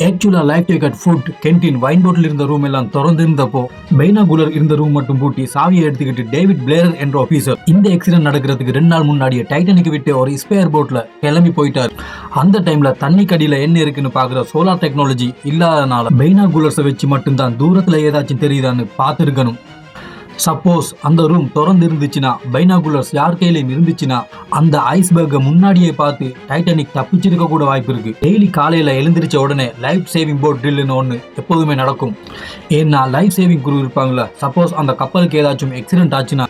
ஆக்சுவலா life jacket, food, canteen, wine bottle இருந்த room எல்லாம் திறந்திருந்தப்போ பைனாகுலர் இருந்த ரூம் மட்டும் பூட்டி சாவியை எடுத்துக்கிட்டு டேவிட் பிளேரர் என்ற ஆபீசர் இந்த ஆக்சிடென்ட் நடக்கிறதுக்கு 2 நாள் முன்னாடியே டைட்டானிக் விட்டு ஒரு ஸ்பேர் போட்ல கிளம்பி போயிட்டார். அந்த டைம்ல தண்ணி கடியில என்ன இருக்குன்னு பாக்குற சோலார் டெக்னாலஜி இல்லாதனால பைனாகுலர்ஸை வச்சு மட்டும்தான் தூரத்துல ஏதாச்சும் தெரியுதான்னு பார்த்துருக்கணும். சப்போஸ் அந்த ரூம் திறந்து இருந்துச்சுன்னா, பைனாகுலர்ஸ் யார் கையிலையும் இருந்துச்சுன்னா, அந்த ஐஸ்பர்கை முன்னாடியே பார்த்து டைட்டானிக் தப்பிச்சிருக்க கூட வாய்ப்பு இருக்கு. டெய்லி காலையில எழுந்திரிச்ச உடனே லைஃப் சேவிங் போட் ட்ரில்லுன்னு ஒன்று எப்போதுமே நடக்கும். ஏன்னா லைஃப் சேவிங் குரூ இருப்பாங்களா, சப்போஸ் அந்த கப்பலுக்கு ஏதாச்சும் ஆக்சிடென்ட் ஆச்சுன்னா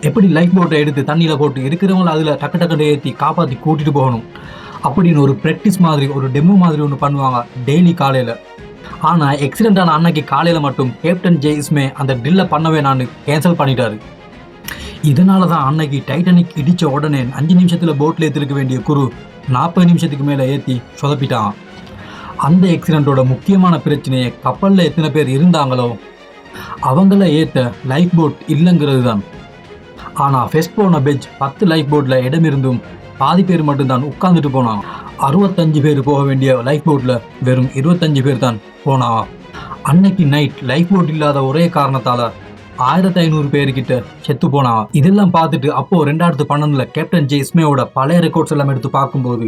எப்படி லைஃப் போட்டை எடுத்து தண்ணியில போட்டு இருக்கிறவங்கள அதுல டக்கு டக்குன்னு ஏற்றி காப்பாற்றி கூட்டிட்டு போகணும் அப்படின்னு ஒரு ப்ராக்டிஸ் மாதிரி, ஒரு டெமோ மாதிரி ஒன்று பண்ணுவாங்க டெய்லி காலையில. ஆனால் ஆக்சிடென்ட் ஆன அன்னைக்கு காலையில் மட்டும் கேப்டன் ஜே இஸ்மே அந்த ட்ரில்லை பண்ணவே நான் கேன்சல் பண்ணிட்டாரு. இதனால தான் அன்னைக்கு டைட்டானிக் இடித்த உடனே 5 நிமிஷத்தில் போட்டில் ஏற்றிருக்க வேண்டிய குரு 40 நிமிஷத்துக்கு மேலே ஏற்றி சொதப்பிட்டான். அந்த ஆக்சிடென்ட்டோட முக்கியமான பிரச்சனையை கப்பலில் எத்தனை பேர் இருந்தாங்களோ அவங்கள ஏற்ற லைஃப் போட் இல்லைங்கிறது தான். ஆனால் ஃபெஸ்ட் போன பெஞ்ச் 10 லைஃப் போட்டில் இடம் இருந்தும் பாதி பேர் மட்டும்தான் உட்காந்துட்டு போனான். 65 பேர் போக வேண்டிய லைஃப் போட்டில் வெறும் 25 பேர் தான் போனான். அன்னைக்கு நைட் லைஃப் போட் இல்லாத ஒரே காரணத்தால் 1500 பேர்கிட்ட செத்து போனான். இதெல்லாம் பார்த்துட்டு அப்போ 2012 கேப்டன் ஜே இஸ்மேவோட பழைய ரெக்கார்ட்ஸ் எல்லாம் எடுத்து பார்க்கும்போது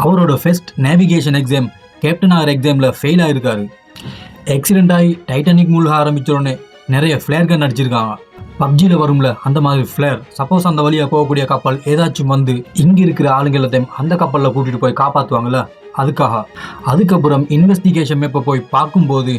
அவரோட ஃபர்ஸ்ட் நேவிகேஷன் எக்ஸாம் கேப்டன் ஆகிற எக்ஸாமில் ஃபெயில் ஆகிருக்காரு. ஆக்சிடென்ட் ஆகி டைட்டானிக் மூழ்க ஆரம்பிச்சோடனே நிறைய ஃப்ளேர் கன் அடிச்சிருக்காங்க. பப்ஜியில் வரும்ல அந்த மாதிரி ஃப்ளேர். சப்போஸ் அந்த வழியாக போகக்கூடிய கப்பல் ஏதாச்சும் வந்து இங்கே இருக்கிற ஆளுங்களத்தையும் அந்த கப்பலில் கூட்டிகிட்டு போய் காப்பாற்றுவாங்கள்ல, அதுக்காக. அதுக்கப்புறம் இன்வெஸ்டிகேஷன் மேப்பை போய் பார்க்கும்போது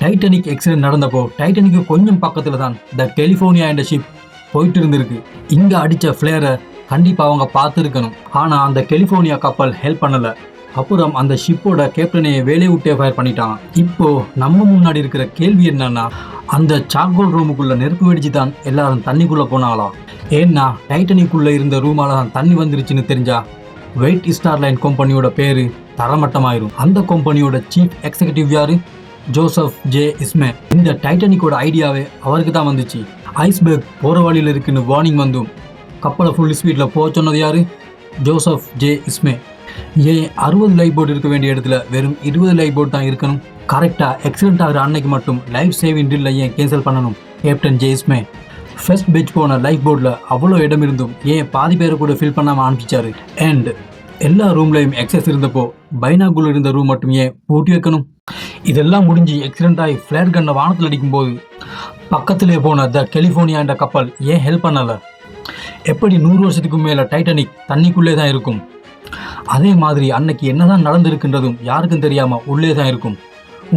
டைட்டானிக் ஆக்சிடென்ட் நடந்தப்போ டைட்டானிக்கு கொஞ்சம் பக்கத்தில் தான் த கலிஃபோர்னியா என்ற ஷிப் போயிட்டு இருந்திருக்கு. இங்கே அடித்த ஃப்ளேரை கண்டிப்பாக அவங்க பார்த்துருக்கணும். ஆனால் அந்த கலிஃபோர்னியா கப்பல் ஹெல்ப் பண்ணலை. அப்புறம் அந்த ஷிப்போட கேப்டனையை வேலையை விட்டே ஃபயர் பண்ணிட்டான். இப்போ நம்ம முன்னாடி இருக்கிற கேள்வி என்னன்னா, அந்த சார்கோல் ரூமுக்குள்ள நெருப்பு வெடிச்சு தான் எல்லாரும் தண்ணிக்குள்ள போனாங்களா? ஏன்னா டைட்டானிக்குள்ள இருந்த ரூமால தான் தண்ணி வந்துருச்சுன்னு தெரிஞ்சா வெயிட் ஸ்டார் லைன் கம்பெனியோட பேரு தரமட்டமாயிரும். அந்த கம்பெனியோட சீஃப் எக்ஸிகியூட்டிவ் யாரு? Joseph J Ismay. இந்த டைட்டானிக்கோட ஐடியாவே அவருக்கு தான் வந்துச்சு. ஐஸ்பர்க் போற வழியில் இருக்குன்னு வார்னிங் வந்தும் கப்பலை ஃபுல் ஸ்பீட்ல போக சொன்னது யாரு? Joseph J Ismay. ஏன் 60 லைஃப் போட் இருக்க வேண்டிய இடத்துல வெறும் 20 லைஃப் போட் தான் இருக்கணும்? கரெக்டாக ஆக்சிடென்ட் ஆகிற அன்னைக்கு மட்டும் லைஃப் சேவிங் ட்ரில்லை ஏன் கேன்சல் பண்ணணும் கேப்டன் ஜே இஸ்மே? ஃபர்ஸ்ட் பெஞ்ச் போன லைஃப் போர்டில் அவ்வளோ இடம் இருந்தும் ஏன் பாதி பேரை கூட ஃபில் பண்ணாமல் அனுப்பிச்சாரு? அண்ட் எல்லா ரூம்லையும் எக்ஸஸ் இருந்தப்போ பைனாகுலர் இருந்த ரூம் மட்டும் ஏன் பூட்டி வைக்கணும்? இதெல்லாம் முடிஞ்சு ஆக்சிடென்ட் ஆகி ஃப்ளேர் கன்னை வானத்தில் அடிக்கும்போது பக்கத்திலே போன த கலிஃபோர்னியா என்ற கப்பல் ஏன் ஹெல்ப் பண்ணலை? எப்படி 100 வருஷத்துக்கு மேலே டைட்டானிக் தண்ணிக்குள்ளே தான் இருக்கும். அதே மாதிரி அன்னைக்கு என்னதான் நடந்திருக்குன்றதும் யாருக்கும் தெரியாம உள்ளே தான் இருக்கும்.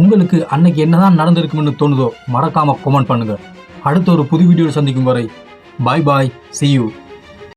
உங்களுக்கு அன்னைக்கு என்னதான் நடந்திருக்கும்னு தோணுதோ மறக்காம கமெண்ட் பண்ணுங்க. அடுத்த ஒரு புது வீடியோவில் சந்திக்கும் வரை பாய் பாய், see you.